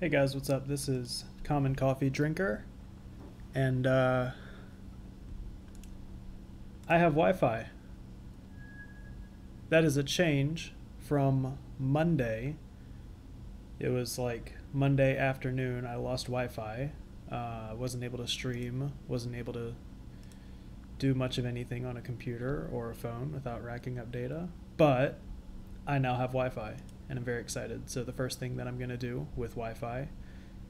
Hey guys, what's up? This is Common Coffee Drinker, and I have Wi-Fi. That is a change from Monday. It was like Monday afternoon. I lost Wi-Fi. Wasn't able to stream. Wasn't able to do much of anything on a computer or a phone without racking up data. But I now have Wi-Fi, and I'm very excited. So the first thing that I'm gonna do with Wi-Fi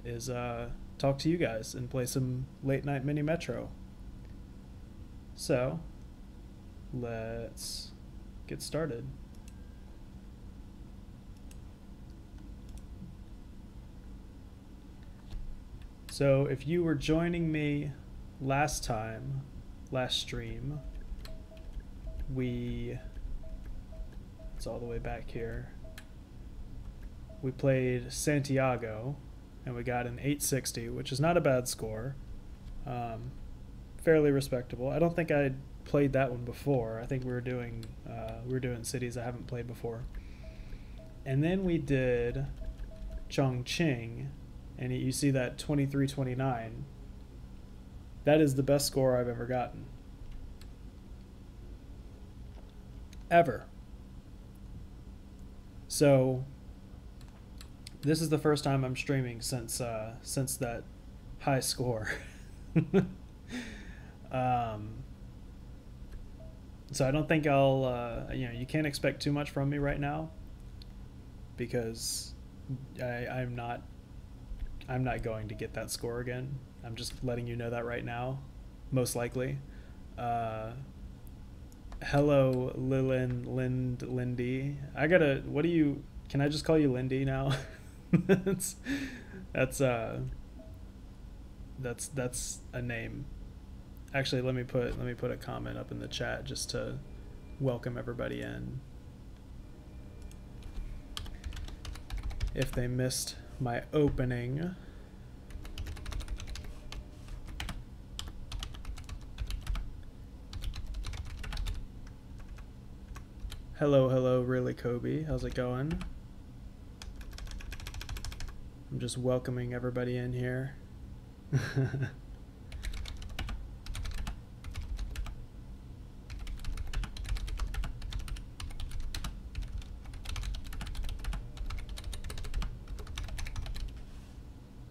is talk to you guys and play some late night mini Metro. So let's get started. So if you were joining me last stream, it's all the way back here. We played Santiago, and we got an 860, which is not a bad score. Fairly respectable. I don't think I'd played that one before. I think we were doing cities I haven't played before. And then we did Chongqing, and you see that 2329. That is the best score I've ever gotten. Ever. So this is the first time I'm streaming since that high score. So I don't think I'll you can't expect too much from me right now, because I'm not going to get that score again. I'm just letting you know that right now, most likely. Hello, Lindy. Can I just call you Lindy now? that's a name. Actually, let me put a comment up in the chat just to welcome everybody in, if they missed my opening. Hello, really, Kobe. How's it going? I'm just welcoming everybody in here.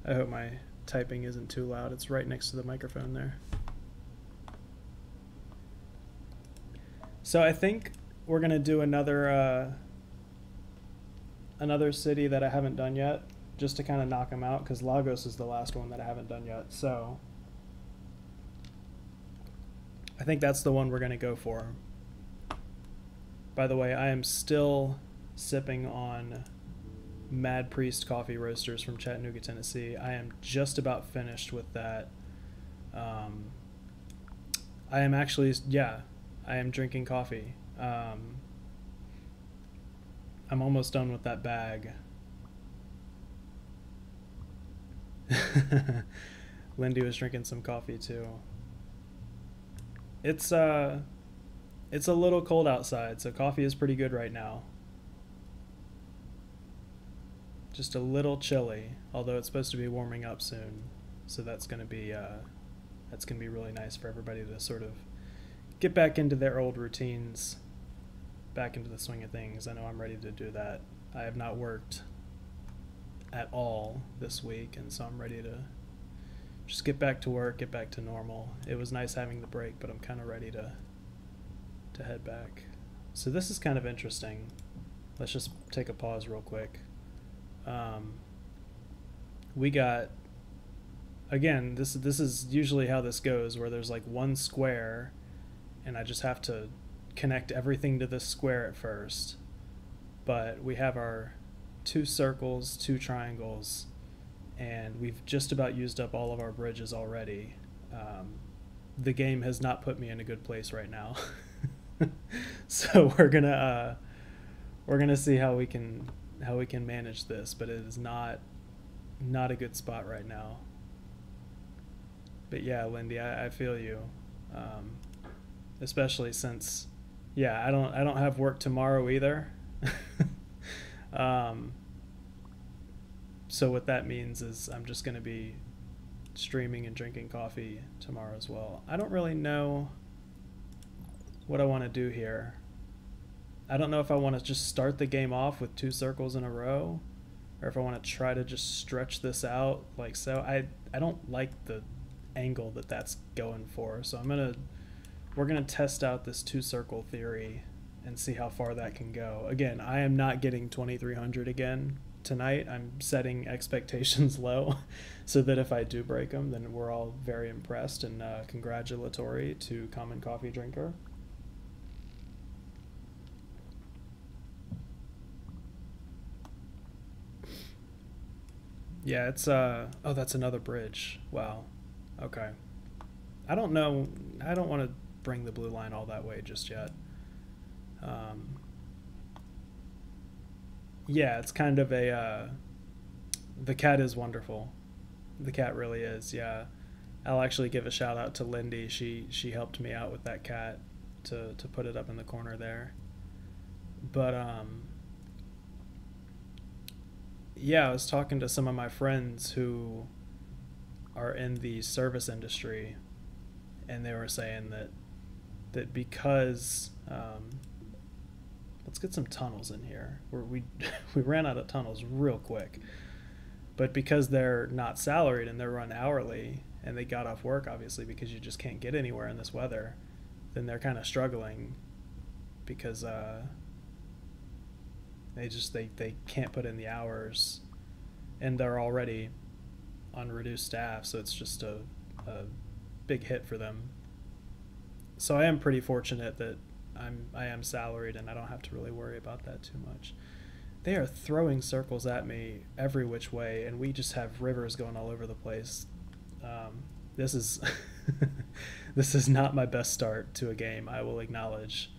I hope my typing isn't too loud. It's right next to the microphone there. So I think we're gonna do another city that I haven't done yet, just to kind of knock them out, because Lagos is the last one that I haven't done yet. So I think that's the one we're gonna go for. By the way, I am still sipping on Mad Priest Coffee Roasters from Chattanooga, Tennessee. I am just about finished with that. I am actually, I am drinking coffee. I'm almost done with that bag. Lindy was drinking some coffee too. It's a little cold outside, so coffee is pretty good right now. Just a little chilly, although it's supposed to be warming up soon, so that's gonna be really nice for everybody to sort of get back into their old routines, back into the swing of things. I know I'm ready to do that. I have not worked at all this week, and so I'm ready to just get back to work, get back to normal. It was nice having the break, but I'm kind of ready to head back. So this is kind of interesting. Let's just take a pause real quick. We got, again, this is usually how this goes, where there's like one square and I just have to connect everything to this square at first. But we have our 2 circles, 2 triangles, and we've just about used up all of our bridges already. The game has not put me in a good place right now. So we're gonna see how we can manage this, but it is not a good spot right now. But yeah, Lindy, I feel you, especially since, I don't have work tomorrow either. So what that means is I'm just going to be streaming and drinking coffee tomorrow as well. I don't really know what I want to do here. I don't know if I want to just start the game off with 2 circles in a row, or if I want to try to just stretch this out like so. I don't like the angle that that's going for, so we're gonna test out this 2-circle theory and see how far that can go. Again, I am not getting 2300 again tonight. I'm setting expectations low so that if I do break them, then we're all very impressed and congratulatory to Common Coffee Drinker. Yeah, it's oh, that's another bridge. Wow. Okay. I don't know. I don't want to bring the blue line all that way just yet. Yeah, it's kind of a the cat is wonderful. The cat really is. Yeah. I'll actually give a shout out to Lindy. She helped me out with that cat to put it up in the corner there. But yeah, I was talking to some of my friends who are in the service industry, and they were saying that because let's get some tunnels in here. We we ran out of tunnels real quick, but because they're not salaried and they're run hourly, and they got off work obviously because you just can't get anywhere in this weather, then they're kind of struggling because they can't put in the hours, and they're already on reduced staff, so it's just a big hit for them. So I am pretty fortunate that I am salaried and I don't have to really worry about that too much. They are throwing circles at me every which way, and we just have rivers going all over the place. This is this is not my best start to a game, I will acknowledge.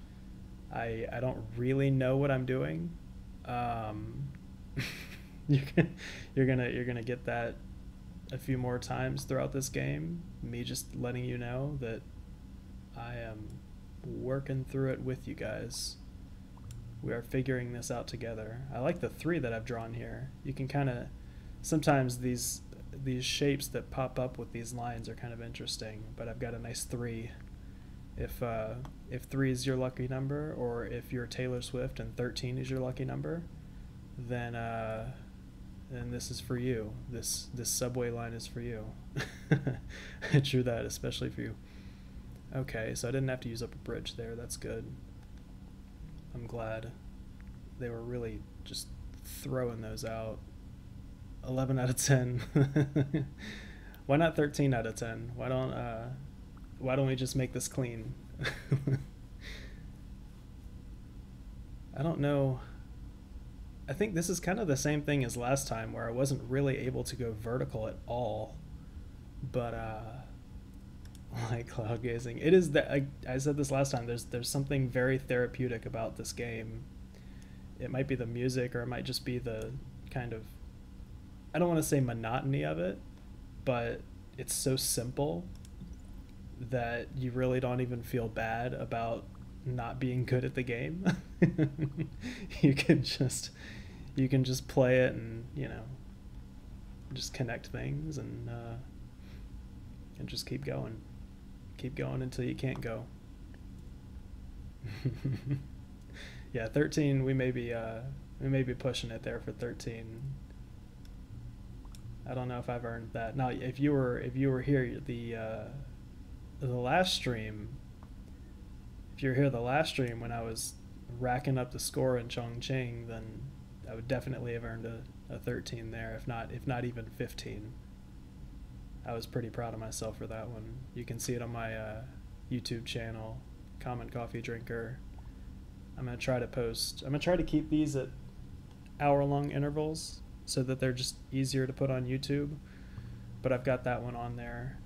I don't really know what I'm doing. You're gonna get that a few more times throughout this game. Me just letting you know that I am working through it with you guys. We are figuring this out together. I like the 3 that I've drawn here. You can kind of sometimes these shapes that pop up with these lines are kind of interesting, but I've got a nice 3. If 3 is your lucky number, or if you're Taylor Swift and 13 is your lucky number, then this is for you. This subway line is for you. I drew that especially for you. Okay, so I didn't have to use up a bridge there. That's good. I'm glad. They were really just throwing those out. 11 out of 10. Why not 13 out of 10? Why don't we just make this clean? I don't know. I think this is kind of the same thing as last time, where I wasn't really able to go vertical at all. But like cloud gazing, it is that I said this last time. There's something very therapeutic about this game. It might be the music, or it might just be the kind of, I don't want to say monotony of it, but it's so simple that you really don't even feel bad about not being good at the game. you can just play it and, you know, just connect things and just keep going until you can't go. Yeah, 13, we may be pushing it there for 13. I don't know if I've earned that. Now, if you were here the last stream, if you were here the last stream when I was racking up the score in Chongqing, then I would definitely have earned a 13 there, if not even 15. I was pretty proud of myself for that one. You can see it on my YouTube channel, Common Coffee Drinker. I'm gonna try to keep these at hour-long intervals so that they're just easier to put on YouTube. But I've got that one on there.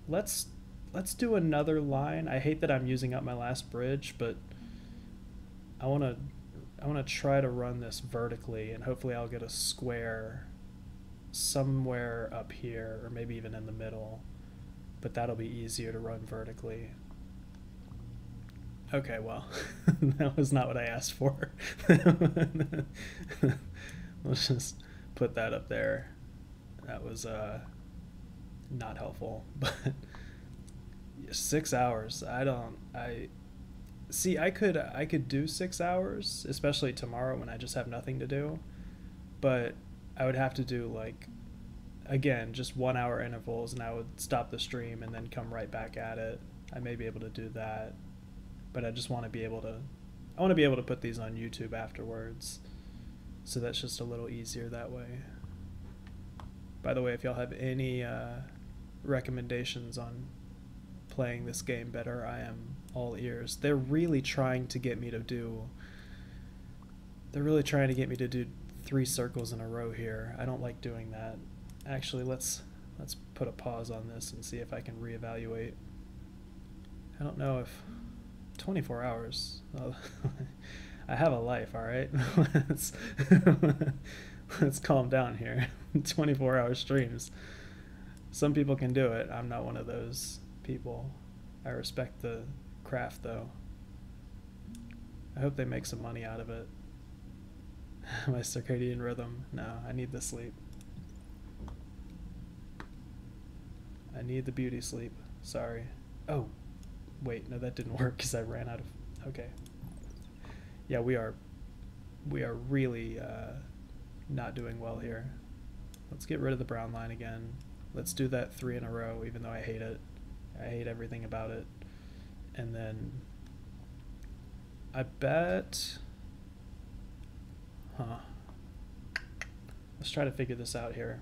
Let's do another line. I hate that I'm using up my last bridge, but I wanna try to run this vertically, and hopefully I'll get a square somewhere up here, or maybe even in the middle, but that'll be easier to run vertically. Okay, well, that was not what I asked for. Let's just put that up there. That was not helpful, but 6 hours. I see. I could do 6 hours, especially tomorrow when I just have nothing to do. But I would have to do like, again, just 1 hour intervals, and I would stop the stream and then come right back at it. I may be able to do that, but I just want to be able to. I want to be able to put these on YouTube afterwards, so that's just a little easier that way. By the way, if y'all have any recommendations on playing this game better, I am all ears. They're really trying to get me to do 3 circles in a row here. I don't like doing that. Actually, let's put a pause on this and see if I can reevaluate. I don't know if 24 hours. Oh, I have a life, all right? let's calm down here. 24-hour streams. Some people can do it. I'm not one of those people. I respect the craft, though. I hope they make some money out of it. My circadian rhythm. No, I need the sleep. I need the beauty sleep. Sorry. Oh, wait, no, that didn't work because I ran out of... Okay. Yeah, we are really not doing well here. Let's get rid of the brown line again. Let's do that 3 in a row, even though I hate it. I hate everything about it. And then I bet... Let's try to figure this out here.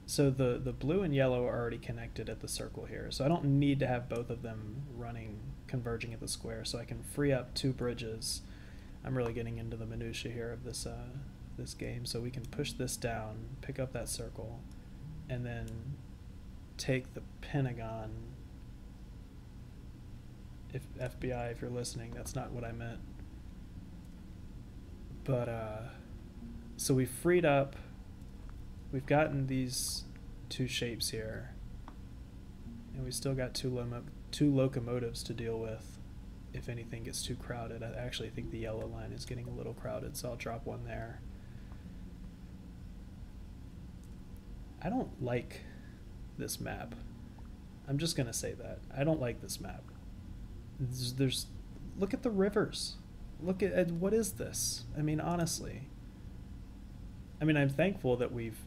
So the blue and yellow are already connected at the circle here, so I don't need to have both of them running, converging at the square, so I can free up 2 bridges. I'm really getting into the minutia here of this this game, so we can push this down, pick up that circle, and then take the pentagon. If FBI, if you're listening, that's not what I meant. But so we freed up. We've gotten these 2 shapes here, and we still got 2 locomotives to deal with if anything gets too crowded. I actually think the yellow line is getting a little crowded, so I'll drop one there. I don't like this map. I'm just gonna say that. I don't like this map. There's look at the rivers. Look at what is this? I mean, honestly. I mean, I'm thankful that we've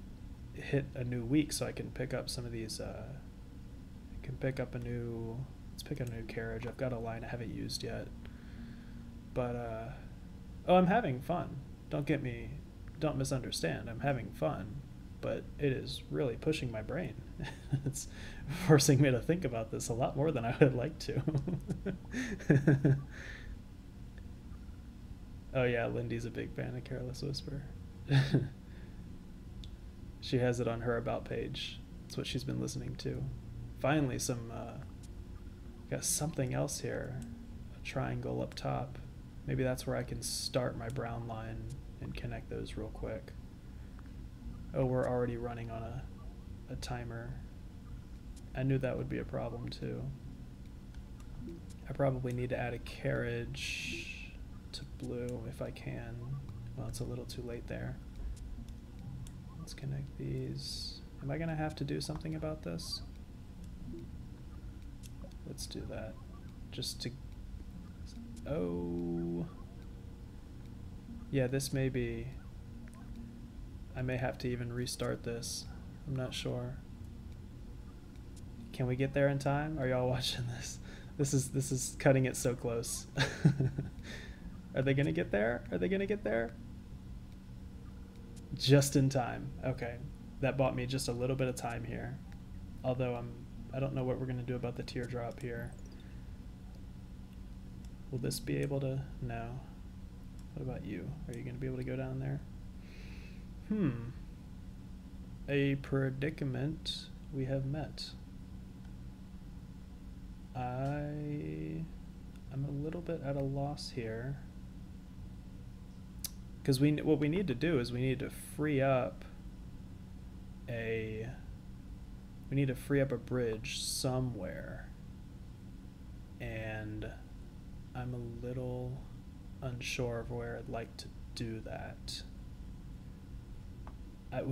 hit a new week, so I can pick up some of these. I can pick up a new. Let's pick up a new carriage. I've got a line I haven't used yet. But oh, I'm having fun. Don't misunderstand. I'm having fun, but it is really pushing my brain. It's forcing me to think about this a lot more than I would like to. Oh yeah, Lindy's a big fan of Careless Whisper. She has it on her about page. That's what she's been listening to. Finally, got something else here. A triangle up top. Maybe that's where I can start my brown line and connect those real quick. Oh, we're already running on a timer. I knew that would be a problem too. I probably need to add a carriage to blue if I can. Well, it's a little too late there. Let's connect these. Am I gonna have to do something about this? Let's do that. Just to... Oh... Yeah, this may be... I may have to even restart this. I'm not sure. Can we get there in time? Are y'all watching this? This is cutting it so close. Are they gonna get there? Are they gonna get there? Just in time. Okay, that bought me just a little bit of time here. Although I don't know what we're gonna do about the teardrop here. Will this be able to? No. What about you? Are you gonna be able to go down there? A predicament we have met. I'm a little bit at a loss here. Because what we need to do is we need to free up a bridge somewhere, and I'm a little unsure of where I'd like to do that.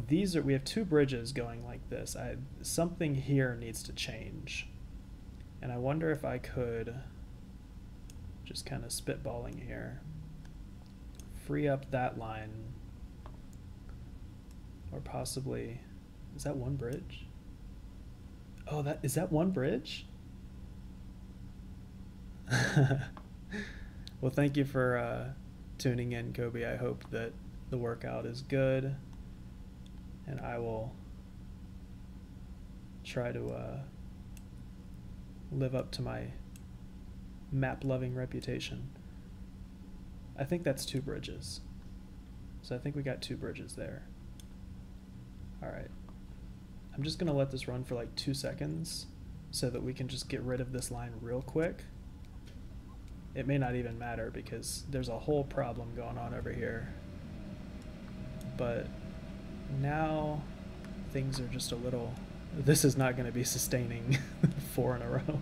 We have two bridges going like this. Something here needs to change. And I wonder if I could, just kind of spitballing here, free up that line, or possibly, is that one bridge? Oh, is that one bridge? Well, thank you for tuning in, Kobe. I hope that the workout is good, and I will try to live up to my map-loving reputation. I think that's two bridges. So I think we got two bridges there. Alright. I'm just going to let this run for like 2 seconds so that we can just get rid of this line real quick. It may not even matter because there's a whole problem going on over here. But now things are just a little... This is not going to be sustaining 4 in a row.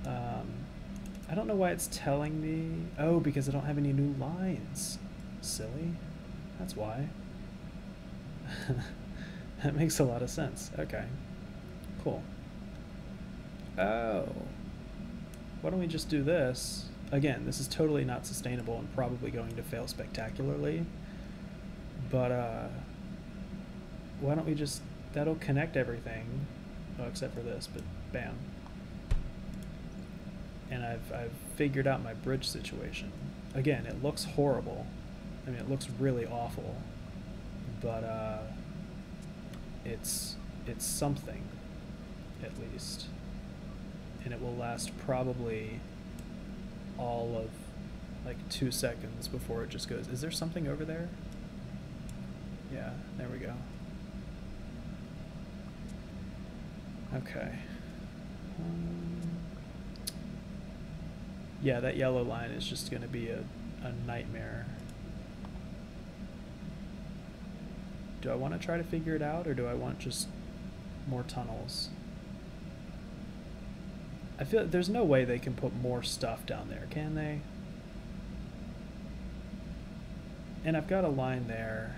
I don't know why it's telling me... Oh, because I don't have any new lines. Silly. That's why. That makes a lot of sense. Okay. Cool. Oh. Why don't we just do this? Again, this is totally not sustainable and probably going to fail spectacularly. But, why don't we just... That'll connect everything. Oh, except for this, but bam. And I've figured out my bridge situation. Again, it looks horrible. I mean, it looks really awful. But, it's something, at least. And it will last probably all of like 2 seconds before it just goes. Is there something over there? Yeah, there we go. Okay. Yeah, that yellow line is just going to be a nightmare. Do I want to try to figure it out, or do I want just more tunnels? I feel like there's no way they can put more stuff down there, can they? And I've got a line there.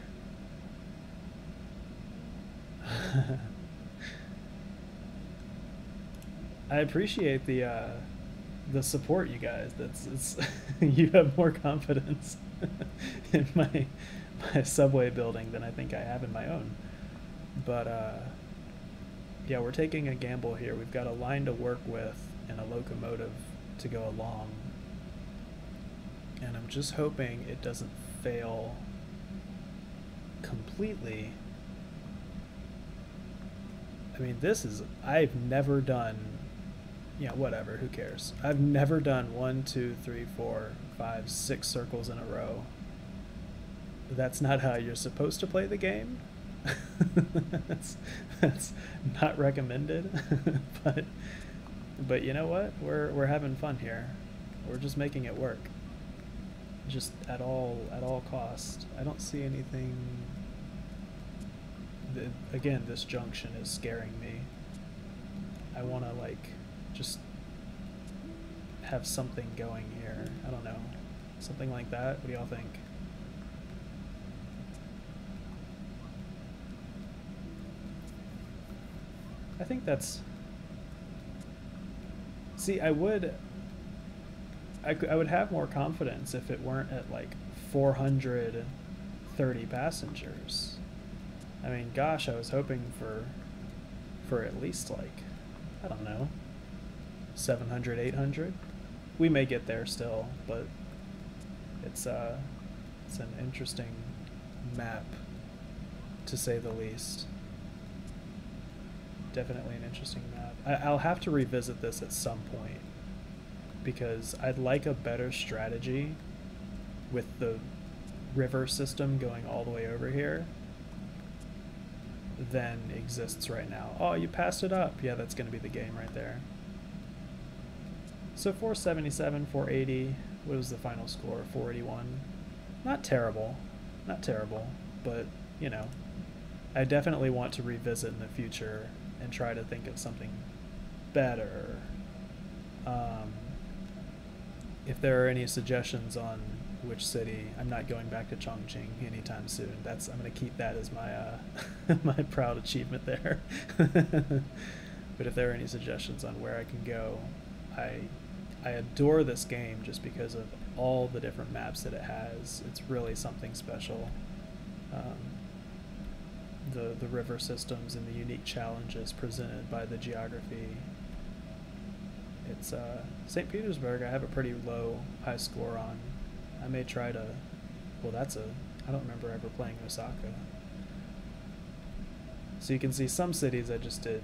I appreciate the support, you guys. It's you have more confidence in my subway building than I think I have in my own. But yeah, we're taking a gamble here. We've got a line to work with and a locomotive to go along. And I'm just hoping it doesn't fail completely. I mean, I've never done, yeah, whatever, who cares? I've never done 1, 2, 3, 4, 5, 6 circles in a row. That's not how you're supposed to play the game. that's not recommended. but you know what? We're having fun here. We're just making it work. Just at all cost. I don't see anything. Again, this junction is scaring me. I want to like just have something going here. I don't know. Something like that. What do y'all think? I think that's... See, I would have more confidence if it weren't at like 430 passengers. I mean, gosh, I was hoping for at least like, I don't know, 700, 800. We may get there still, but it's an interesting map, to say the least. Definitely an interesting map. I'll have to revisit this at some point, because I'd like a better strategy with the river system going all the way over here than exists right now. Oh, you passed it up. Yeah, that's going to be the game right there. So 477, 480. What was the final score? 481. Not terrible. Not terrible. But, you know, I definitely want to revisit in the future and try to think of something better. Um, if there are any suggestions on which city, I'm not going back to Chongqing anytime soon. I'm going to keep that as my my proud achievement there. But if there are any suggestions on where I can go, I adore this game just because of all the different maps that it has. It's really something special. The river systems and the unique challenges presented by the geography. It's St. Petersburg I have a pretty high score on. I may try to, well I don't remember ever playing Osaka. So you can see some cities I just did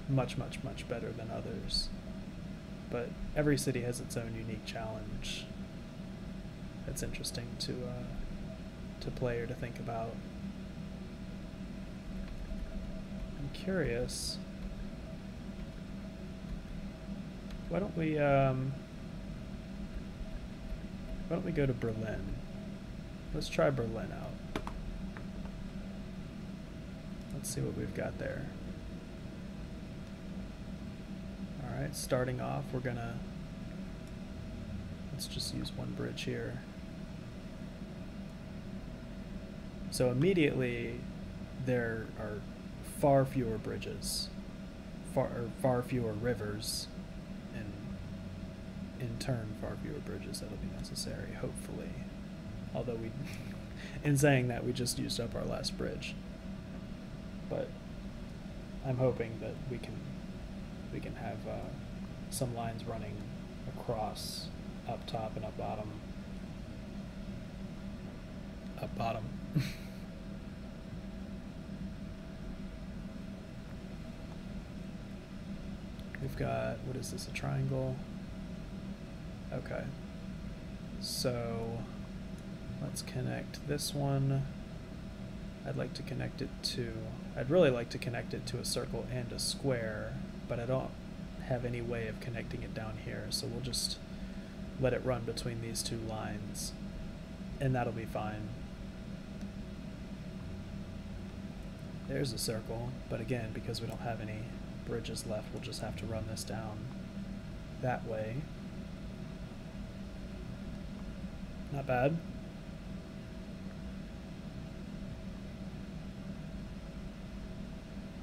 much better than others. But every city has its own unique challenge that's interesting to play or to think about. I'm curious. Why don't we go to Berlin? Let's try Berlin out. Let's see what we've got there. Alright, starting off, let's just use one bridge here. So immediately there are far fewer bridges, far fewer rivers, and in turn far fewer bridges that'll be necessary, hopefully. Although in saying that, we just used up our last bridge. But I'm hoping that we can have some lines running across, up top and up bottom. Up bottom. We've got, what is this, a triangle? Okay. So let's connect this one. I'd really like to connect it to a circle and a square, but I don't have any way of connecting it down here, so we'll just let it run between these two lines, and that'll be fine. There's a circle, but again, because we don't have any bridges left, we'll just have to run this down that way. Not bad.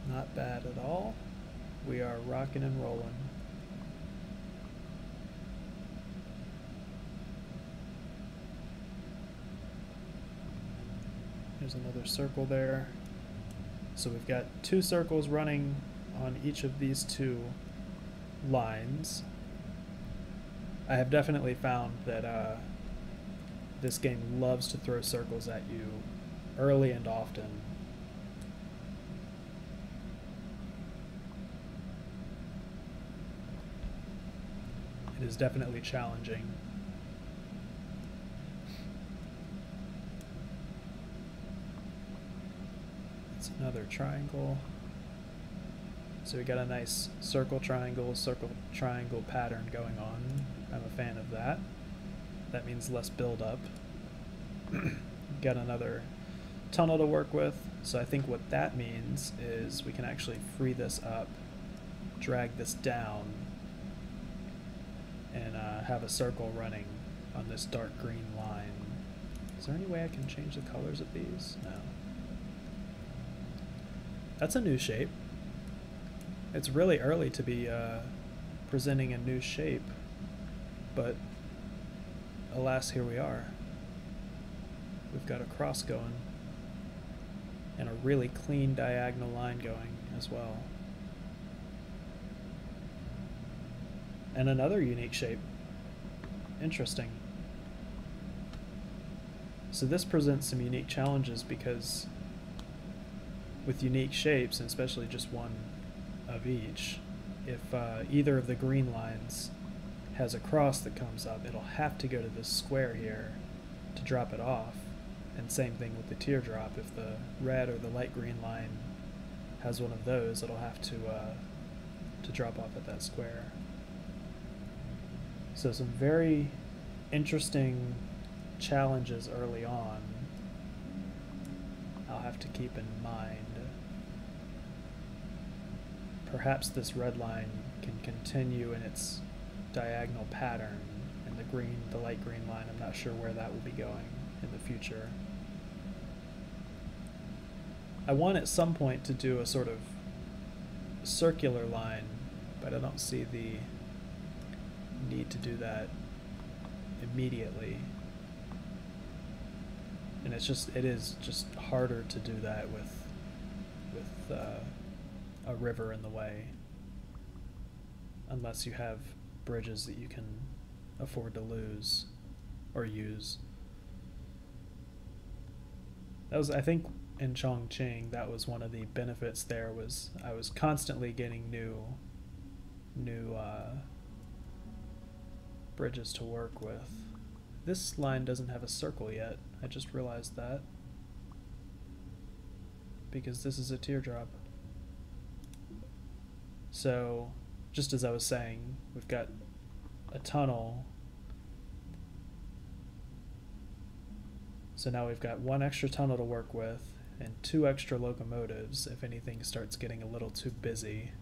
Not bad at all. We are rocking and rolling. There's another circle there. So we've got two circles running on each of these two lines. I have definitely found that this game loves to throw circles at you early and often. It is definitely challenging. It's another triangle. So we got a nice circle triangle pattern going on. I'm a fan of that. That means less build up. Got another tunnel to work with. So I think what that means is we can actually free this up, drag this down, and have a circle running on this dark green line. Is there any way I can change the colors of these? No. That's a new shape. It's really early to be presenting a new shape, but alas, here we are. We've got a cross going and a really clean diagonal line going as well. And another unique shape. Interesting. So this presents some unique challenges because with unique shapes, and especially just one of each, if either of the green lines has a cross that comes up, it'll have to go to this square here to drop it off. And same thing with the teardrop. If the red or the light green line has one of those, it'll have to drop off at that square. So some very interesting challenges early on I'll have to keep in mind. perhaps this red line can continue in its diagonal pattern, and the light green line, I'm not sure where that will be going in the future. I want at some point to do a sort of circular line, but I don't see the need to do that immediately. And it is just harder to do that with a river in the way, unless you have bridges that you can afford to lose or use. That was, I think, in Chongqing, that was one of the benefits there, was I was constantly getting new bridges to work with. This line doesn't have a circle yet. I just realized that, because this is a teardrop. So, just as I was saying, we've got a tunnel. So now we've got one extra tunnel to work with and 2 extra locomotives if anything starts getting a little too busy.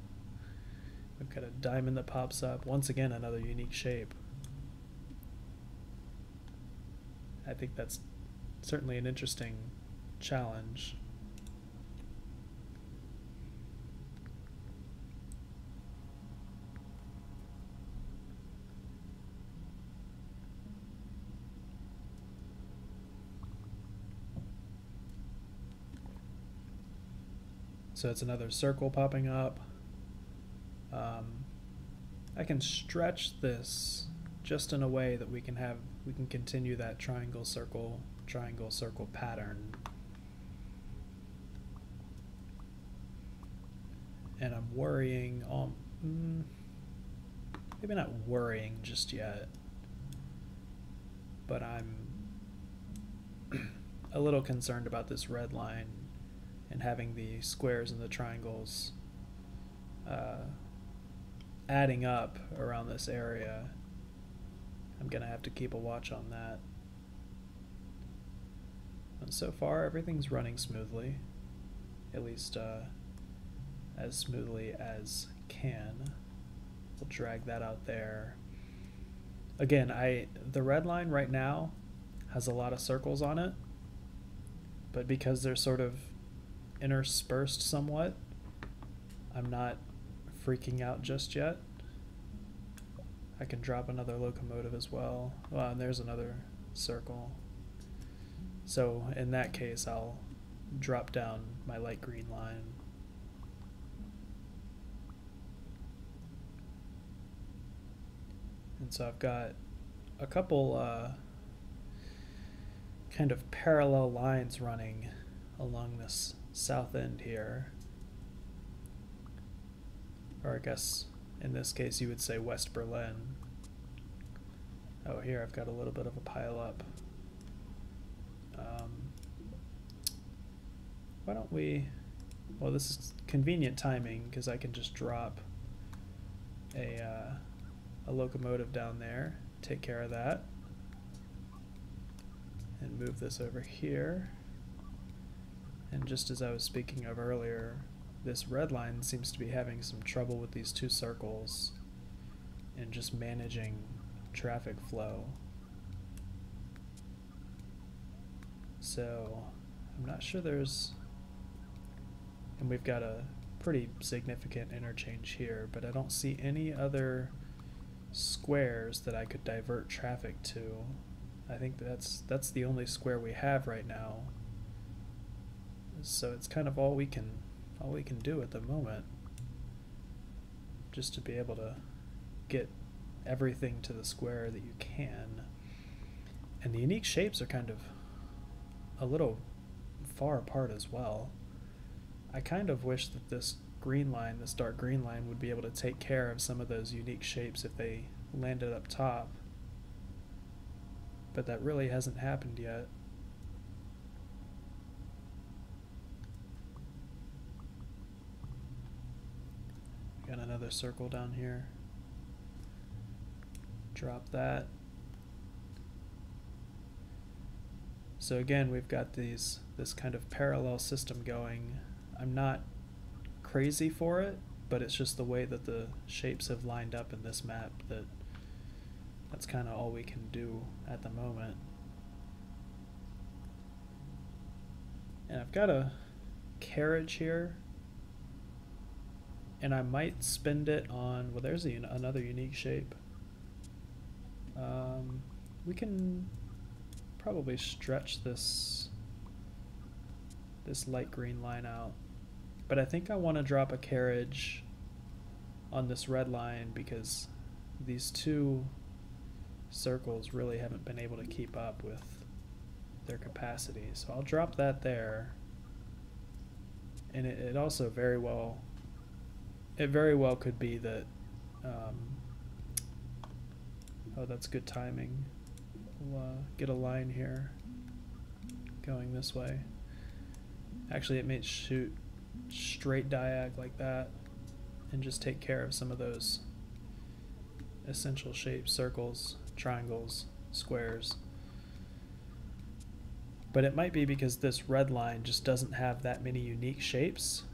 We've got a diamond that pops up. Once again, another unique shape. I think that's certainly an interesting challenge. So it's another circle popping up. I can stretch this just in a way that we can continue that triangle circle pattern. And I'm worrying, maybe not worrying just yet, but I'm a little concerned about this red line and having the squares and the triangles adding up around this area. I'm gonna have to keep a watch on that. And so far everything's running smoothly, at least as smoothly as can. We'll drag that out there. Again, the red line right now has a lot of circles on it, but because they're sort of interspersed somewhat, I'm not freaking out just yet. I can drop another locomotive as well. Well, and there's another circle. So in that case, I'll drop down my light green line. And so I've got a couple kind of parallel lines running along this south end here. Or I guess in this case you would say West Berlin. Oh, here I've got a little bit of a pile up. Why don't we, well, this is convenient timing because I can just drop a locomotive down there, take care of that, and move this over here. And just as I was speaking of earlier, this red line seems to be having some trouble with these 2 circles and just managing traffic flow. So I'm not sure and we've got a pretty significant interchange here, but I don't see any other squares that I could divert traffic to. I think that's the only square we have right now. So it's kind of all we can do at the moment, just to be able to get everything to the square that you can. And the unique shapes are kind of a little far apart as well. I kind of wish that this green line, this dark green line, would be able to take care of some of those unique shapes if they landed up top, but that really hasn't happened yet. Got another circle down here. Drop that. So again, we've got this kind of parallel system going. I'm not crazy for it, but it's just the way that the shapes have lined up in this map that's kind of all we can do at the moment. And I've got a carriage here, and I might spend it on, well, there's another unique shape. We can probably stretch this light green line out, but I think I want to drop a carriage on this red line because these two circles really haven't been able to keep up with their capacity. So I'll drop that there, and it also very well could be that oh, that's good timing. We'll get a line here going this way. Actually, it may shoot straight diag like that and just take care of some of those essential shapes: circles, triangles, squares. But it might be because this red line just doesn't have that many unique shapes,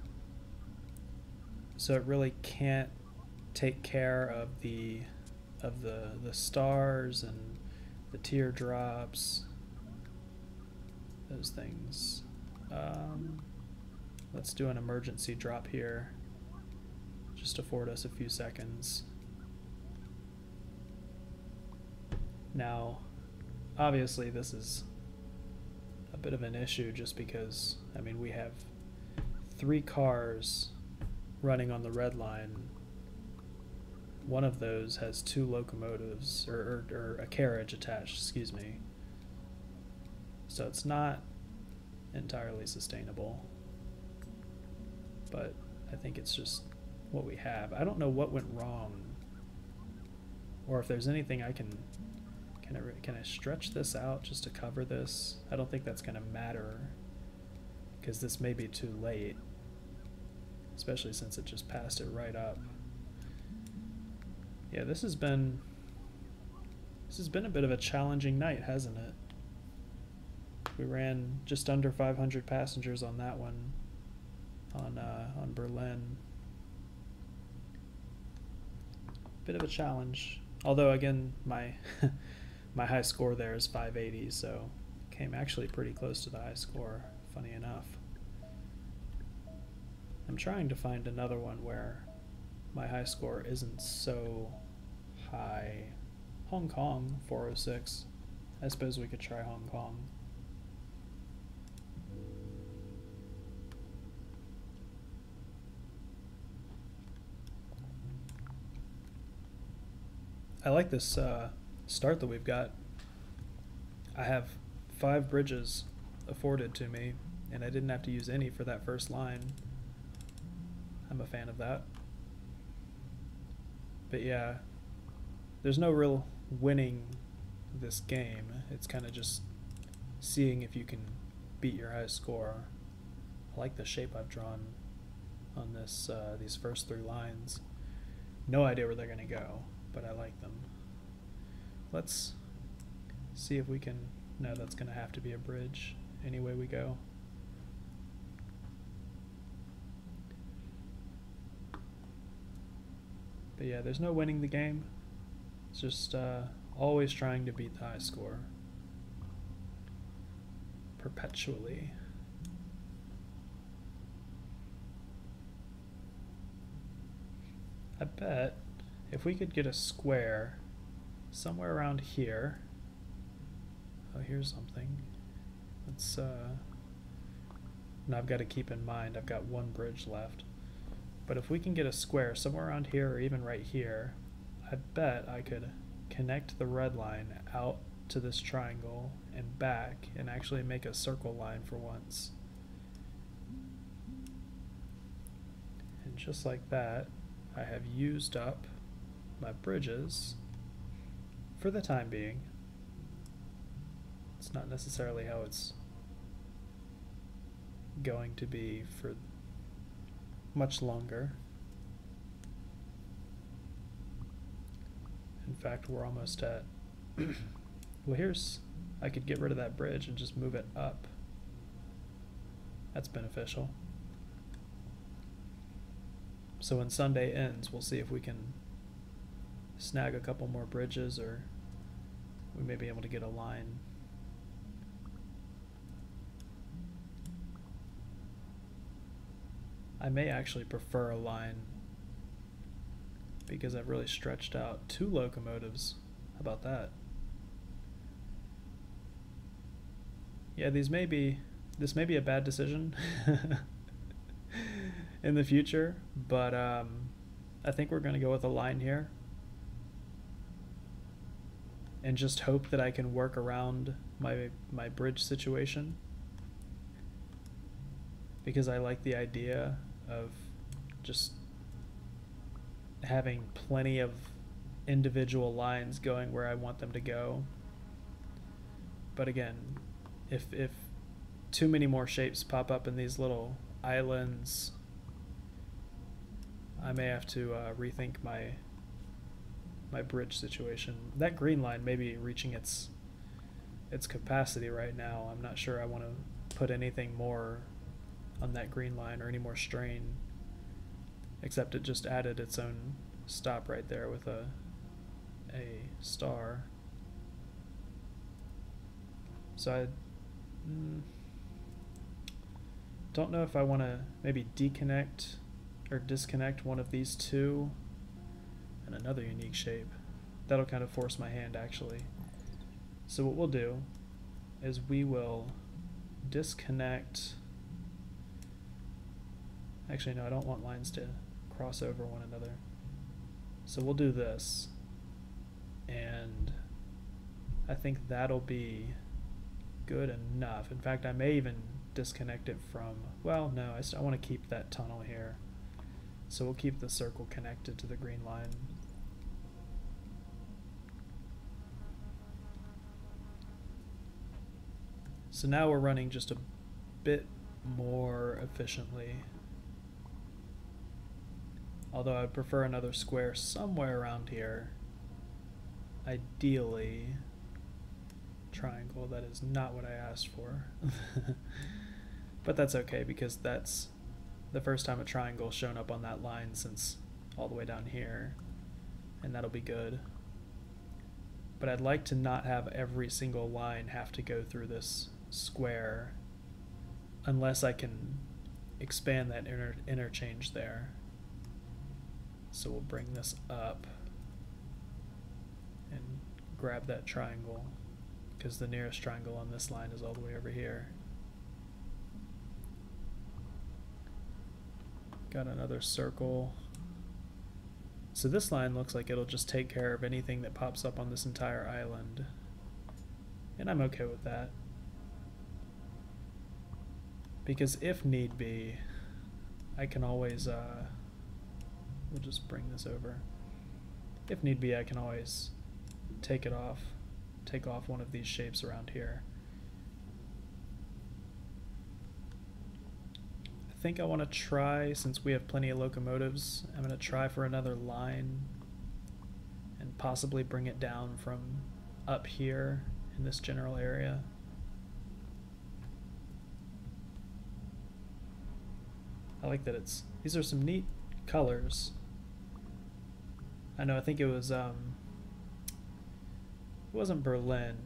so it really can't take care of the stars and the teardrops, those things. Let's do an emergency drop here, just to afford us a few seconds. Now, obviously this is a bit of an issue just because, I mean, we have 3 cars running on the red line. One of those has 2 locomotives, or a carriage attached, excuse me. So it's not entirely sustainable, but I think it's just what we have. I don't know what went wrong, or if there's anything I can I stretch this out just to cover this? I don't think that's gonna matter because this may be too late, especially since it just passed it right up. Yeah, this has been a bit of a challenging night, hasn't it? We ran just under 500 passengers on that one, on Berlin. Bit of a challenge. Although again, my my high score there is 580, so came actually pretty close to the high score, funny enough. I'm trying to find another one where my high score isn't so high. Hong Kong, 406. I suppose we could try Hong Kong. I like this start that we've got. I have 5 bridges afforded to me, and I didn't have to use any for that first line. I'm a fan of that. But yeah, there's no real winning this game. It's kind of just seeing if you can beat your high score. I like the shape I've drawn on this these first 3 lines. No idea where they're going to go, but I like them. Let's see if we can... No, that's going to have to be a bridge any way we go. But yeah, there's no winning the game. It's just always trying to beat the high score. Perpetually. I bet if we could get a square somewhere around here. Oh, here's something. Let's now I've got to keep in mind I've got 1 bridge left. But if we can get a square somewhere around here, or even right here, I bet I could connect the red line out to this triangle and back and actually make a circle line for once. And just like that, I have used up my bridges for the time being. It's not necessarily how it's going to be for much longer. In fact, we're almost at well, I could get rid of that bridge and just move it up. That's beneficial. So when Sunday ends, we'll see if we can snag a couple more bridges, or we may be able to get a line. I may actually prefer a line because I've really stretched out 2 locomotives. How about that? Yeah, this may be a bad decision in the future, but I think we're going to go with a line here and just hope that I can work around my bridge situation, because I like the idea of just having plenty of individual lines going where I want them to go. But again, if too many more shapes pop up in these little islands, I may have to rethink my bridge situation. That green line may be reaching its capacity right now. I'm not sure I want to put anything more on that green line or any more strain, except it just added its own stop right there with a star. So I don't know if I want to maybe deconnect or disconnect one of these two and another unique shape. That'll kind of force my hand, actually. So what we'll do is we will disconnect. Actually, no, I don't want lines to cross over one another. So we'll do this, and I think that'll be good enough. In fact, I may even disconnect it from, well, no, I want to keep that tunnel here. So we'll keep the circle connected to the green line. So now we're running just a bit more efficiently. Although I'd prefer another square somewhere around here. Ideally, triangle. That is not what I asked for. But that's okay, because that's the first time a triangle's shown up on that line since all the way down here, and that'll be good. But I'd like to not have every single line have to go through this square unless I can expand that interchange there. So we'll bring this up and grab that triangle, because the nearest triangle on this line is all the way over here. Got another circle. So this line looks like it'll just take care of anything that pops up on this entire island, and I'm okay with that, because if need be, I can always we'll just bring this over. If need be, I can always take off one of these shapes around here. I think I want to try, since we have plenty of locomotives, I'm going to try for another line and possibly bring it down from up here in this general area. I like that these are some neat colors. I know, I think it wasn't Berlin,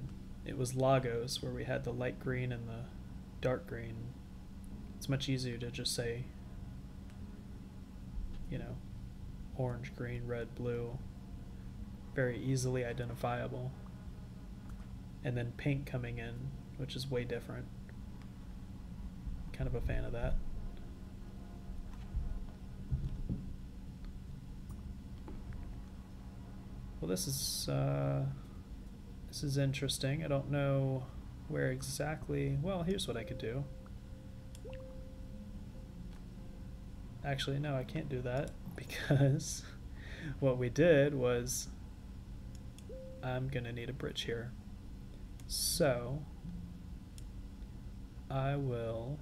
it was Lagos, where we had the light green and the dark green. It's much easier to just say, you know, orange, green, red, blue. Very easily identifiable. And then pink coming in, which is way different. Kind of a fan of that. Well, this is interesting. I don't know where exactly. Well, here's what I could do. Actually, no, I can't do that, because what we did was I'm gonna need a bridge here. So I will.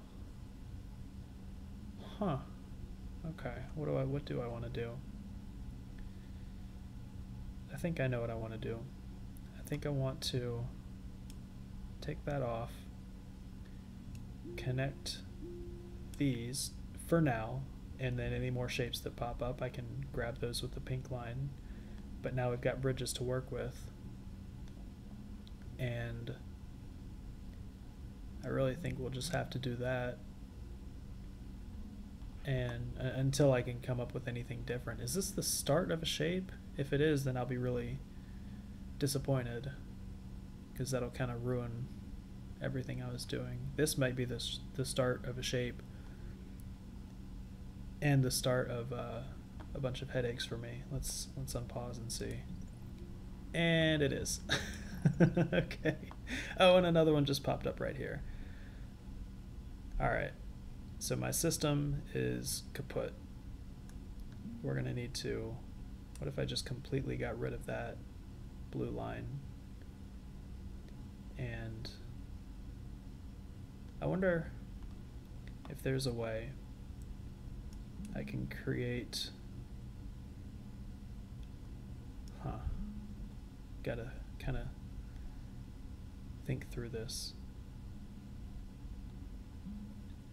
Okay. What do I want to do? I think I know what I want to do. I think I want to take that off, connect these for now, And then any more shapes that pop up, I can grab those with the pink line. But now we've got bridges to work with. And I really think we'll just have to do that. And until I can come up with anything different. Is this the start of a shape? If it is, then I'll be really disappointed, because that'll kind of ruin everything I was doing. This might be the start of a shape and the start of a bunch of headaches for me. Let's unpause and see. And it is. Okay. Oh, and another one just popped up right here. All right. So my system is kaput. We're gonna need to, what if I just completely got rid of that blue line? And I wonder if there's a way I can create, gotta kind of think through this.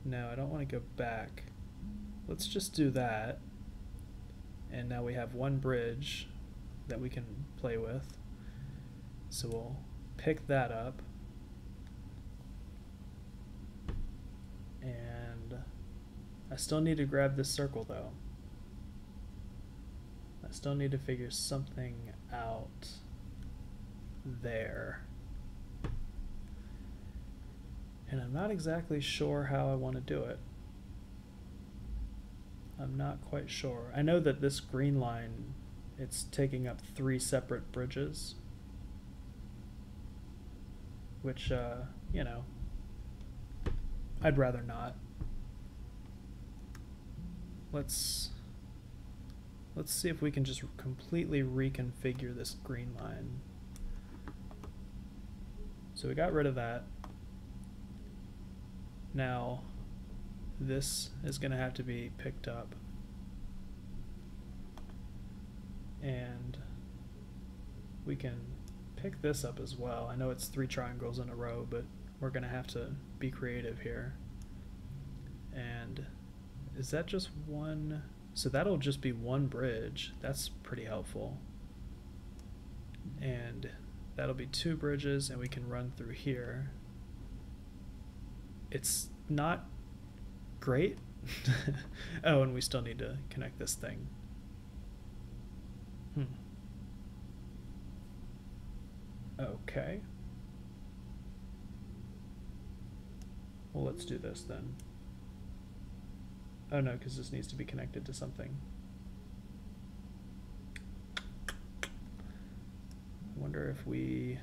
No, I don't want to go back. Let's just do that. And now we have one bridge that we can play with. So we'll pick that up. And I still need to grab this circle though. I still need to figure something out there. And I'm not exactly sure how I want to do it. I'm not quite sure. I know that this green line, it's taking up 3 separate bridges, which, you know, I'd rather not. Let's see if we can just completely reconfigure this green line. So we got rid of that. Now, this is going to have to be picked up. And we can pick this up as well. I know it's 3 triangles in a row, but we're going to have to be creative here. And is that just one? So that'll just be one bridge. That's pretty helpful. And that'll be 2 bridges, and we can run through here. It's not great. Oh, and we still need to connect this thing. Okay. Well, let's do this then. Oh no, because this needs to be connected to something. I wonder if we...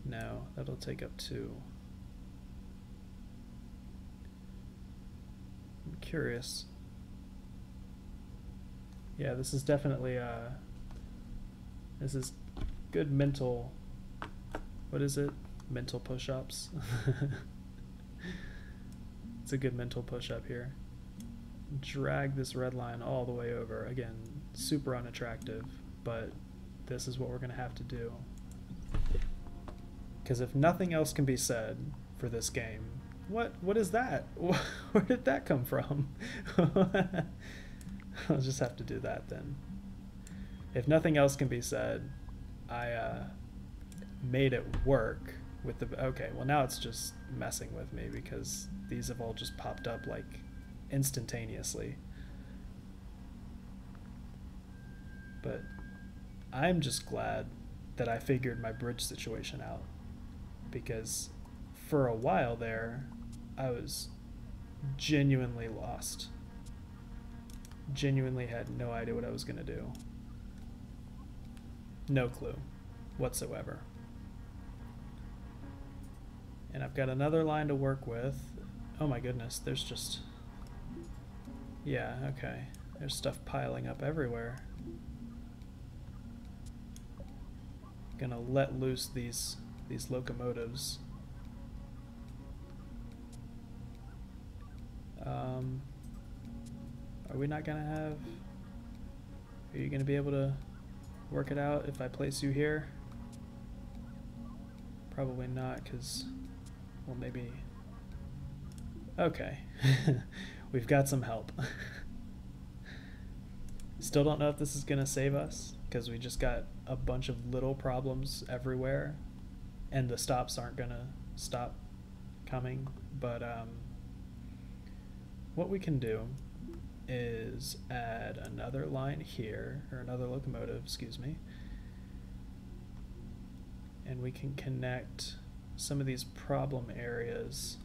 No, that'll take up 2. I'm curious. Yeah, this is definitely this is good mental, what is it? Mental push-ups. It's a good mental push-up here. Drag this red line all the way over. Again, super unattractive, but this is what we're gonna have to do. Because if nothing else can be said for this game, what is that? Where did that come from? I'll just have to do that then. If nothing else can be said, I made it work with the... Okay, well now it's just messing with me because these have all just popped up like instantaneously. But I'm just glad that I figured my bridge situation out, because for a while there I was genuinely lost. Genuinely had no idea what I was gonna do. No clue whatsoever. And I've got another line to work with. Oh my goodness, there's just... Yeah, okay. There's stuff piling up everywhere. Gonna let loose these locomotives. Are we not gonna have... Are you gonna be able to work it out if I place you here? Probably not, because... Well, maybe... Okay. We've got some help. Still don't know if this is going to save us because we just got a bunch of little problems everywhere and the stops aren't going to stop coming. But what we can do is add another line here, or another locomotive, excuse me, and we can connect some of these problem areas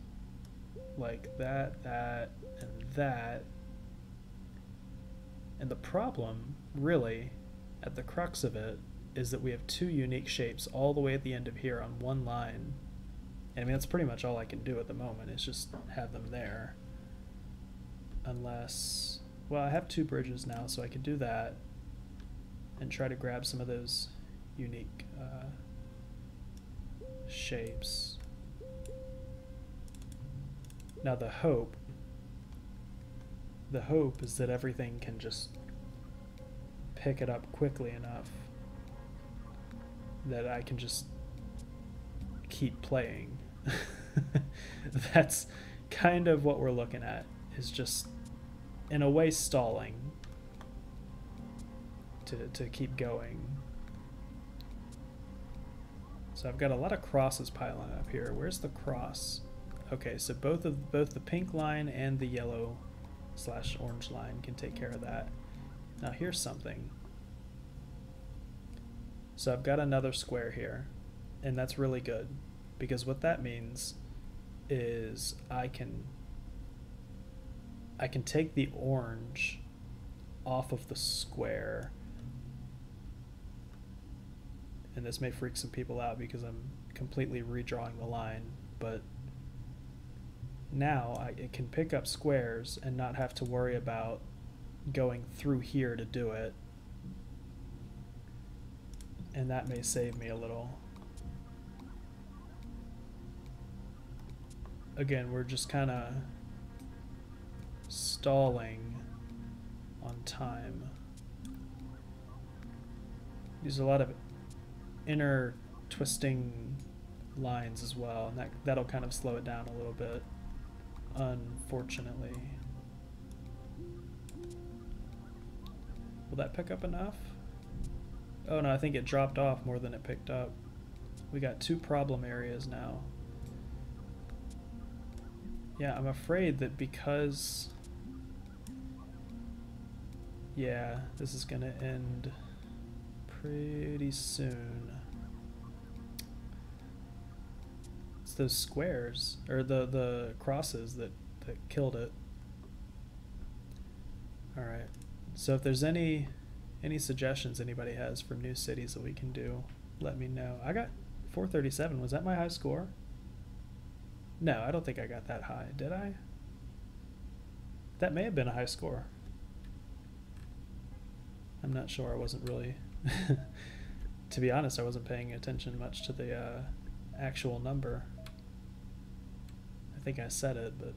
like that, that, and that. And the problem, really, at the crux of it, is that we have two unique shapes all the way at the end of here on one line. And I mean, that's pretty much all I can do at the moment, is just have them there. Unless, well, I have two bridges now, so I could do that and try to grab some of those unique shapes. Now the hope is that everything can just pick it up quickly enough that I can just keep playing. That's kind of what we're looking at, is just in a way stalling to keep going. So I've got a lot of crosses piling up here. Where's the cross? Okay, so both the pink line and the yellow / orange line can take care of that. Now here's something. So I've got another square here, and that's really good, because what that means is I can take the orange off of the square, and this may freak some people out because I'm completely redrawing the line, but now it can pick up squares and not have to worry about going through here to do it, and that may save me a little. Again, we're just kind of stalling on time. There's a lot of inner twisting lines as well, and that'll kind of slow it down a little bit, unfortunately. Will that pick up enough? Oh no, I think it dropped off more than it picked up. We got two problem areas now. Yeah, I'm afraid that because... yeah, this is gonna end pretty soon. It's those squares, or the crosses that killed it. Alright, so if there's any suggestions anybody has for new cities that we can do, let me know. I got 437. Was that my high score? No, I don't think I got that high. Did I? That may have been a high score. I'm not sure. I wasn't really... to be honest, I wasn't paying attention much to the actual number. I think I said it, but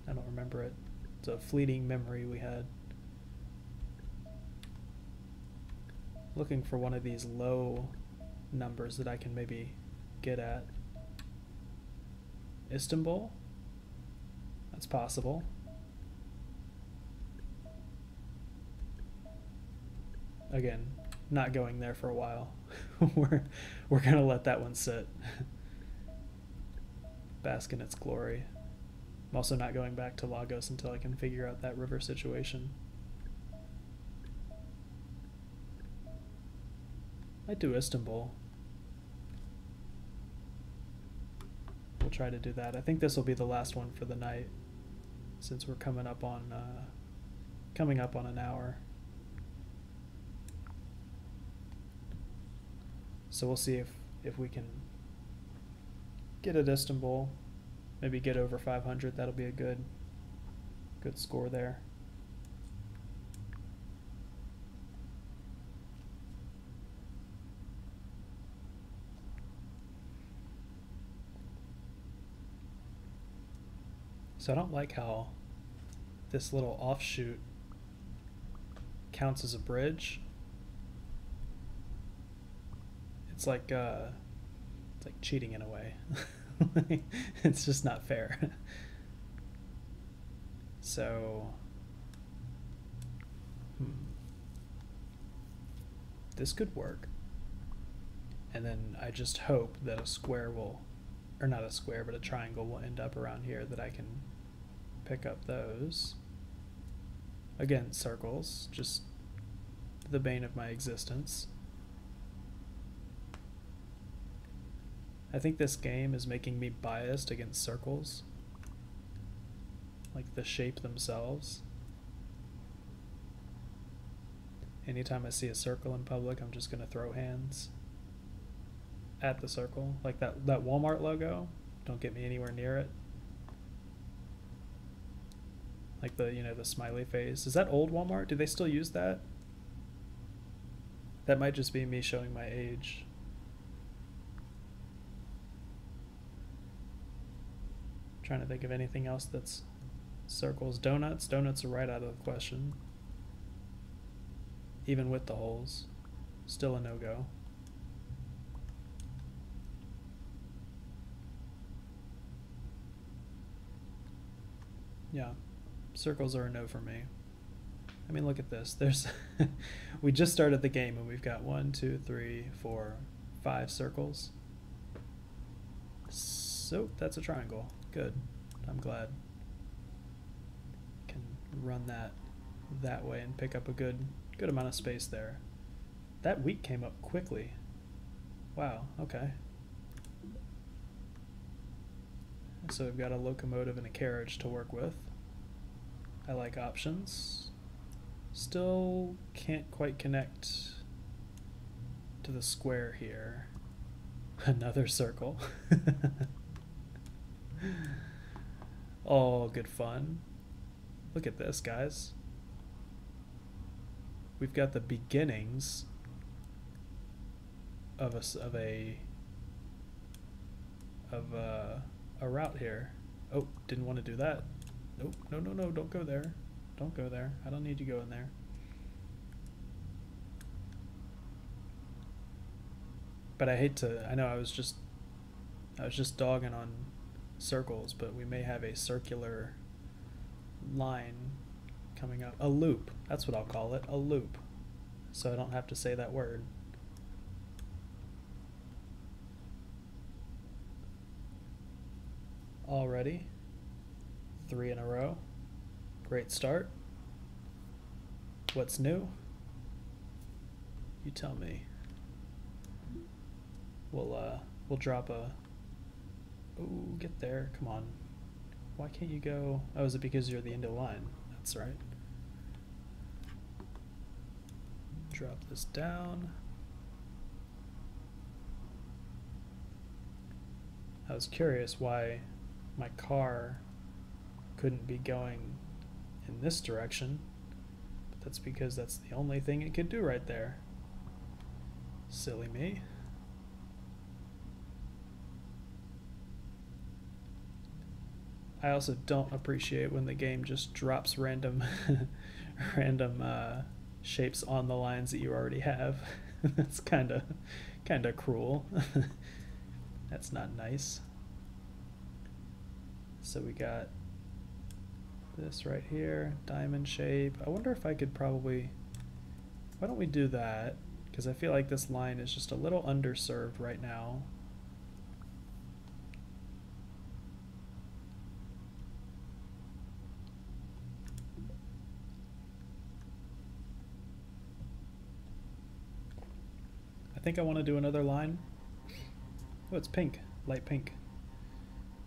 I don't remember it. It's a fleeting memory we had. Looking for one of these low numbers that I can maybe get at. Istanbul? That's possible. Again, not going there for a while. we're gonna let that one sit. Bask in its glory. I'm also not going back to Lagos until I can figure out that river situation. I'd do Istanbul. We'll try to do that. I think this will be the last one for the night, since we're coming up on an hour. So we'll see if we can get at Istanbul, maybe get over 500. That'll be a good score there. So I don't like how this little offshoot counts as a bridge. It's like cheating in a way. It's just not fair. So This could work. And then I just hope that a square will, or not a square, but a triangle will end up around here that I can pick up those. Again, circles, just the bane of my existence. I think this game is making me biased against circles, like the shape themselves. Anytime I see a circle in public, I'm just gonna throw hands at the circle. Like that Walmart logo, don't get me anywhere near it. Like the, you know, the smiley face. Is that old Walmart? Do they still use that? That might just be me showing my age. Trying to think of anything else that's circles. Donuts. Donuts are right out of the question. Even with the holes. Still a no-go. Yeah. Circles are a no for me. I mean, look at this. There's we just started the game and we've got 1, 2, 3, 4, 5 circles. So that's a triangle. Good. I'm glad. Can run that way and pick up a good amount of space there. That wheat came up quickly. Wow, okay. So we've got a locomotive and a carriage to work with. I like options. Still can't quite connect to the square here. Another circle. Oh, good fun. Look at this, guys. We've got the beginnings of a route here. Oh, didn't want to do that. Nope, no, don't go there. Don't go there. I don't need you going there. But I hate to, I know I was just dogging on circles, but we may have a circular line coming up. A loop, that's what I'll call it, a loop. So I don't have to say that word. Already, 3 in a row. Great start. What's new? You tell me. We'll drop a. Ooh, get there! Come on. Why can't you go? Oh, is it because you're the end of the line? That's right. Drop this down. I was curious why my car couldn't be going in this direction, but that's because that's the only thing it could do right there. Silly me. I also don't appreciate when the game just drops random shapes on the lines that you already have. That's kind of cruel. That's not nice. So we got this right here, diamond shape. I wonder if I could probably, why don't we do that? Because I feel like this line is just a little underserved right now. I think I want to do another line. Oh, it's pink, light pink.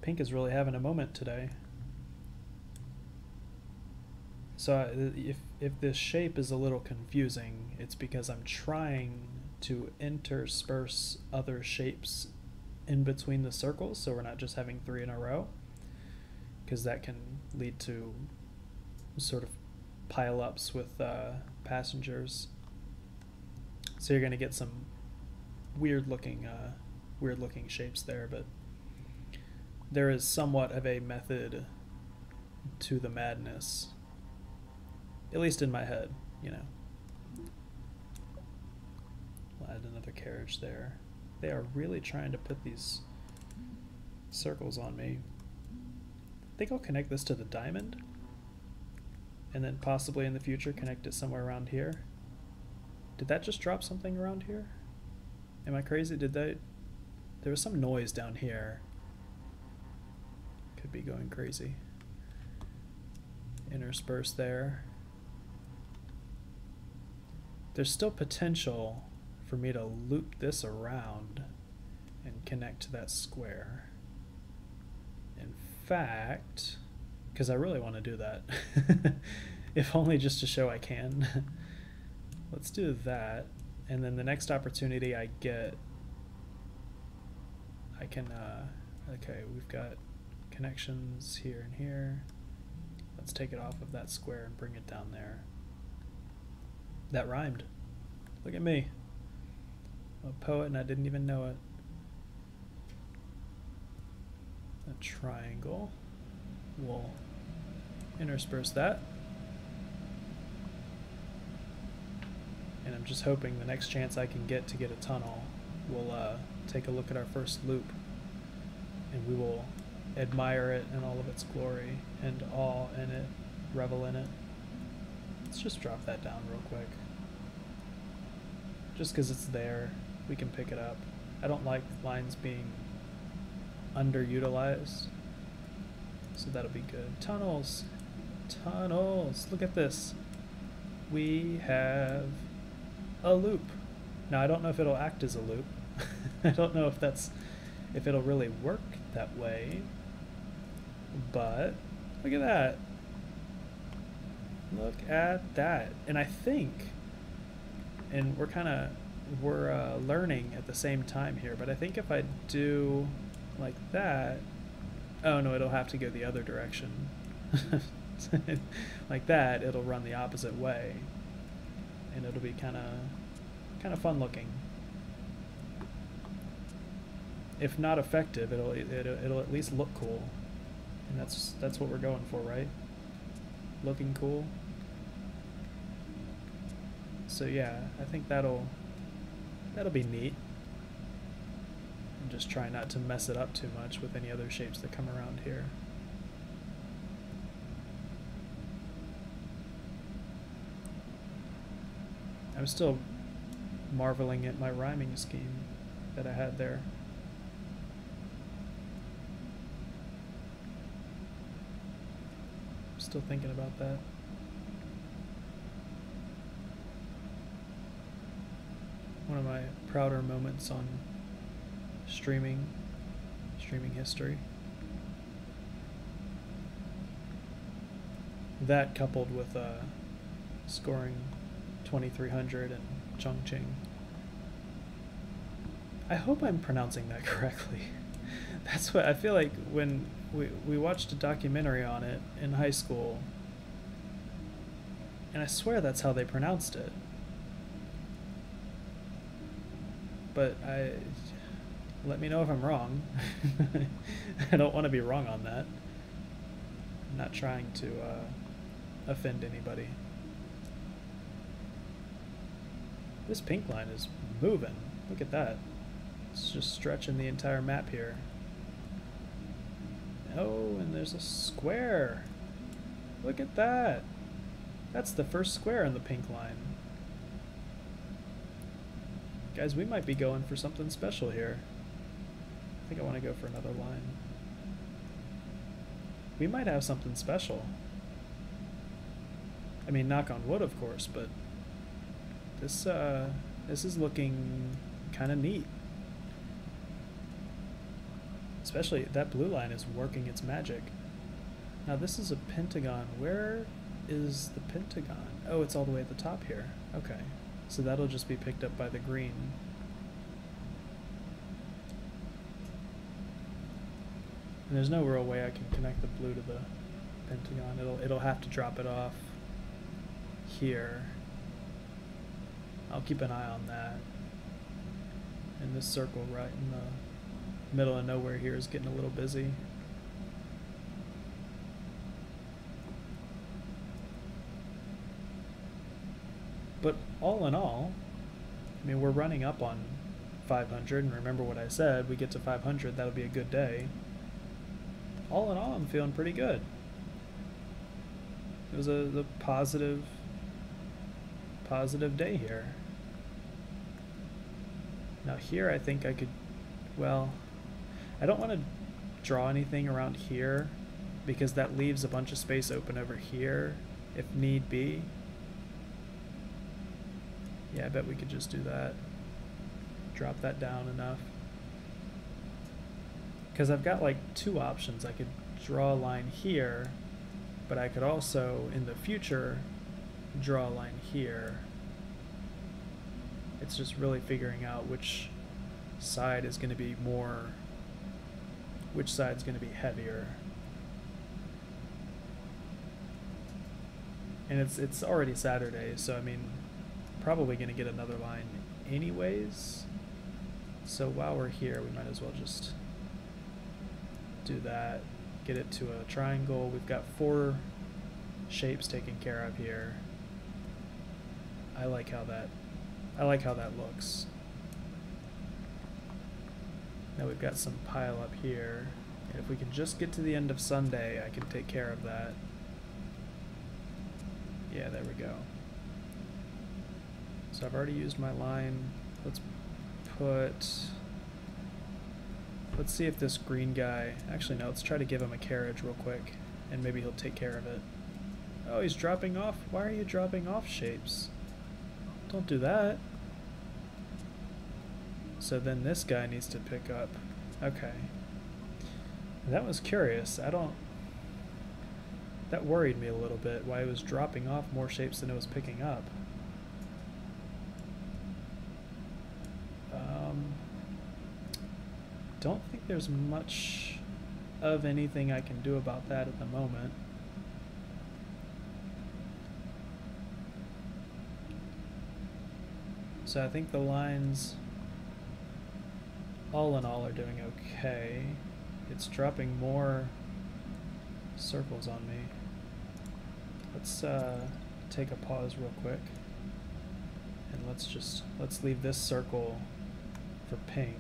Pink is really having a moment today. So if this shape is a little confusing, it's because I'm trying to intersperse other shapes in between the circles, so we're not just having 3 in a row, because that can lead to sort of pile-ups with passengers. So you're going to get some weird-looking shapes there, but there is somewhat of a method to the madness. At least in my head, you know. We'll add another carriage there. They are really trying to put these circles on me. I think I'll connect this to the diamond, and then possibly in the future connect it somewhere around here. Did that just drop something around here? Am I crazy? Did that... There was some noise down here. Could be going crazy. Intersperse there. There's still potential for me to loop this around and connect to that square. In fact, because I really want to do that. If only just to show I can. Let's do that. And then the next opportunity I get, I can, okay, we've got connections here and here. Let's take it off of that square and bring it down there. That rhymed. Look at me. I'm a poet and I didn't even know it. A triangle. We'll intersperse that. And I'm just hoping the next chance I can get to get a tunnel, we'll take a look at our first loop. And we will admire it in all of its glory and awe in it, revel in it. Let's just drop that down real quick. Just because it's there, we can pick it up. I don't like lines being underutilized, so that'll be good. Tunnels! Tunnels! Look at this. We have a loop. Now I don't know if it'll act as a loop. I don't know if it'll really work that way, but look at that. Look at that. And I think, and we're learning at the same time here, but I think if I do like that, oh no, it'll have to go the other direction. Like that, it'll run the opposite way, and it'll be kind of fun looking. If not effective, it'll at least look cool, and that's what we're going for, right? Looking cool. So yeah, I think that'll be neat. And just try not to mess it up too much with any other shapes that come around here. I'm still marveling at my rhyming scheme that I had there. I'm still thinking about that. One of my prouder moments on streaming history. That coupled with scoring 2,300 in Chongqing. I hope I'm pronouncing that correctly. That's what I feel like when we watched a documentary on it in high school, and I swear that's how they pronounced it. But let me know if I'm wrong. I don't want to be wrong on that. I'm not trying to offend anybody. This pink line is moving. Look at that. It's just stretching the entire map here. Oh, and there's a square. Look at that. That's the first square in the pink line. Guys, we might be going for something special here. I think I want to go for another line. We might have something special. I mean, knock on wood, of course, but this is looking kind of neat. Especially that blue line is working its magic. Now this is a pentagon. Where is the pentagon? Oh, it's all the way at the top here. Okay. So that'll just be picked up by the green. And there's no real way I can connect the blue to the pentagon. It'll have to drop it off here. I'll keep an eye on that. And this circle right in the middle of nowhere here is getting a little busy. But all in all, I mean, we're running up on 500, and remember what I said, we get to 500, that'll be a good day. All in all, I'm feeling pretty good. It was a positive day here. Now here I think I could, well, I don't want to draw anything around here because that leaves a bunch of space open over here if need be. Yeah, I bet we could just do that. Drop that down enough. Because I've got like two options. I could draw a line here, but I could also, in the future, draw a line here. It's just really figuring out which side is going to be more, which side's going to be heavier. And it's already Saturday, so I mean, probably going to get another line anyways. So while we're here, we might as well just do that, get it to a triangle. We've got 4 shapes taken care of here. I like how that looks. Now we've got some pile up here, and if we can just get to the end of Sunday, I can take care of that. Yeah, there we go. So I've already used my line. Let's see if this green guy, actually no, let's try to give him a carriage real quick, and maybe he'll take care of it. Oh, he's dropping off. Why are you dropping off shapes? Don't do that. So then this guy needs to pick up. Okay. That was curious. That worried me a little bit, why it was dropping off more shapes than it was picking up. Don't think there's much of anything I can do about that at the moment. So I think the lines, all in all, are doing okay. It's dropping more circles on me. Let's take a pause real quick, and let's leave this circle for pink.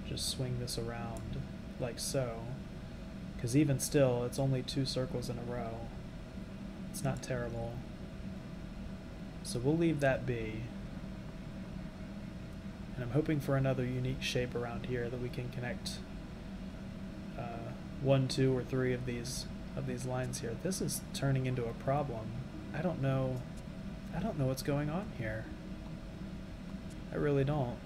Just swing this around like so, because even still, it's only 2 circles in a row. It's not terrible. So we'll leave that be. And I'm hoping for another unique shape around here that we can connect 1, 2, or 3 of these lines here. This is turning into a problem. I don't know what's going on here. I really don't.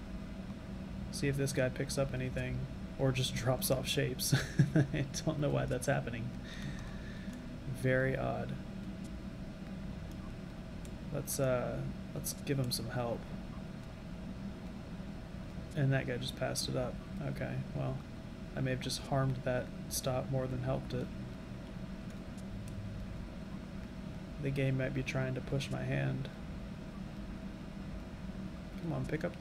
See if this guy picks up anything or just drops off shapes. I don't know why that's happening. Very odd. Let's give him some help. And that guy just passed it up. Okay, well, I may have just harmed that stop more than helped it. The game might be trying to push my hand. Come on, pick him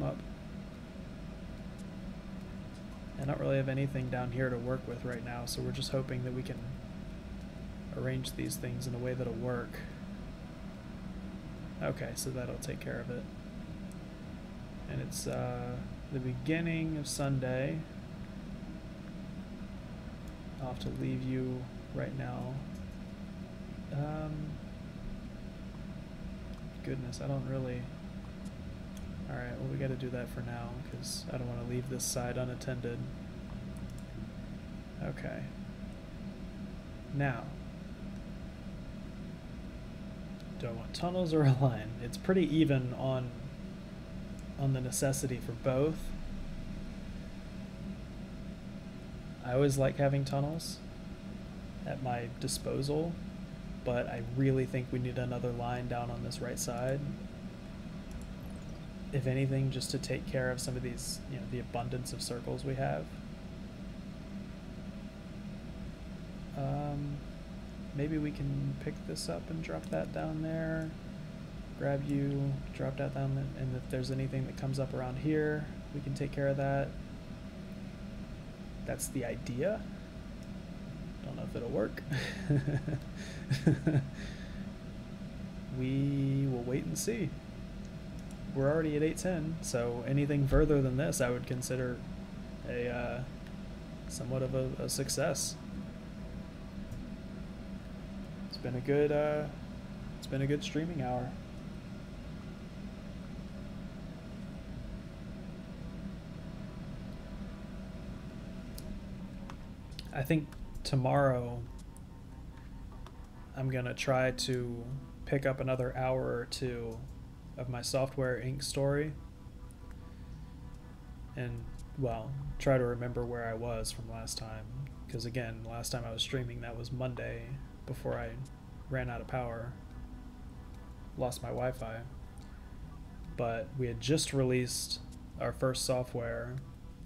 up. I don't really have anything down here to work with right now, so we're just hoping that we can arrange these things in a way that'll work. Okay, so that'll take care of it. And it's the beginning of Sunday. I'll have to leave you right now. Goodness, I don't really... Alright, well we gotta do that for now, because I don't want to leave this side unattended. Okay. Now, do I want tunnels or a line? It's pretty even on the necessity for both. I always like having tunnels at my disposal, but I really think we need another line down on this right side. If anything, just to take care of some of these, you know, the abundance of circles we have. Maybe we can pick this up and drop that down there. Grab you, drop that down, and if there's anything that comes up around here, we can take care of that. That's the idea. Don't know if it'll work. We will wait and see. We're already at 8:10, so anything further than this I would consider a somewhat of a success. It's been a good streaming hour. I think tomorrow I'm gonna try to pick up another hour or two of my Software Inc. story and, well, try to remember where I was from last time. Because again, last time I was streaming, that was Monday before I ran out of power, lost my Wi-Fi. But we had just released our first software,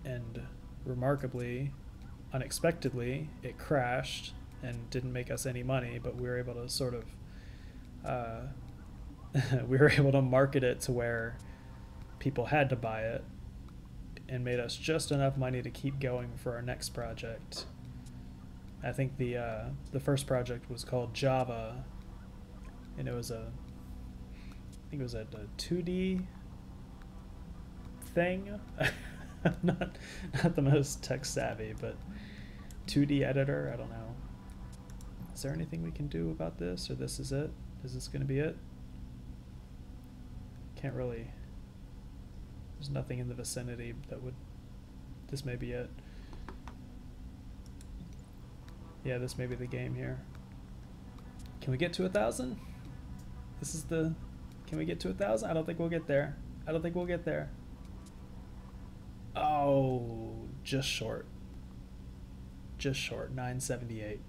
and remarkably, unexpectedly, it crashed and didn't make us any money, but we were able to sort of we were able to market it to where people had to buy it, and made us just enough money to keep going for our next project. I think the first project was called Java, and it was I think it was a 2D thing. not the most tech savvy, but 2D editor. I don't know. Is there anything we can do about this, or this is it? Is this going to be it? Can't really. There's nothing in the vicinity that would. This may be it. Yeah, this may be the game here. Can we get to 1,000? This is the. Can we get to 1,000? I don't think we'll get there. I don't think we'll get there. Oh, just short. Just short. 978.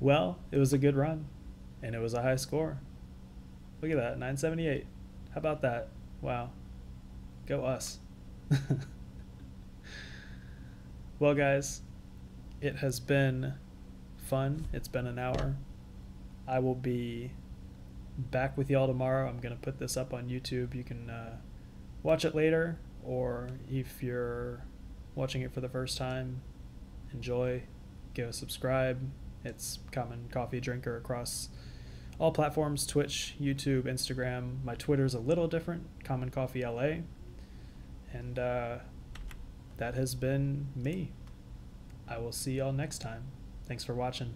Well, it was a good run, and it was a high score. Look at that, 978. How about that? Wow. Go us. Well, guys, it has been fun. It's been an hour. I will be back with y'all tomorrow. I'm going to put this up on YouTube. You can watch it later, or if you're watching it for the first time, enjoy. Go subscribe. It's Common Coffee Drinker across all platforms: Twitch, YouTube, Instagram. My Twitter's a little different, Common Coffee LA. And that has been me. I will see y'all next time. Thanks for watching.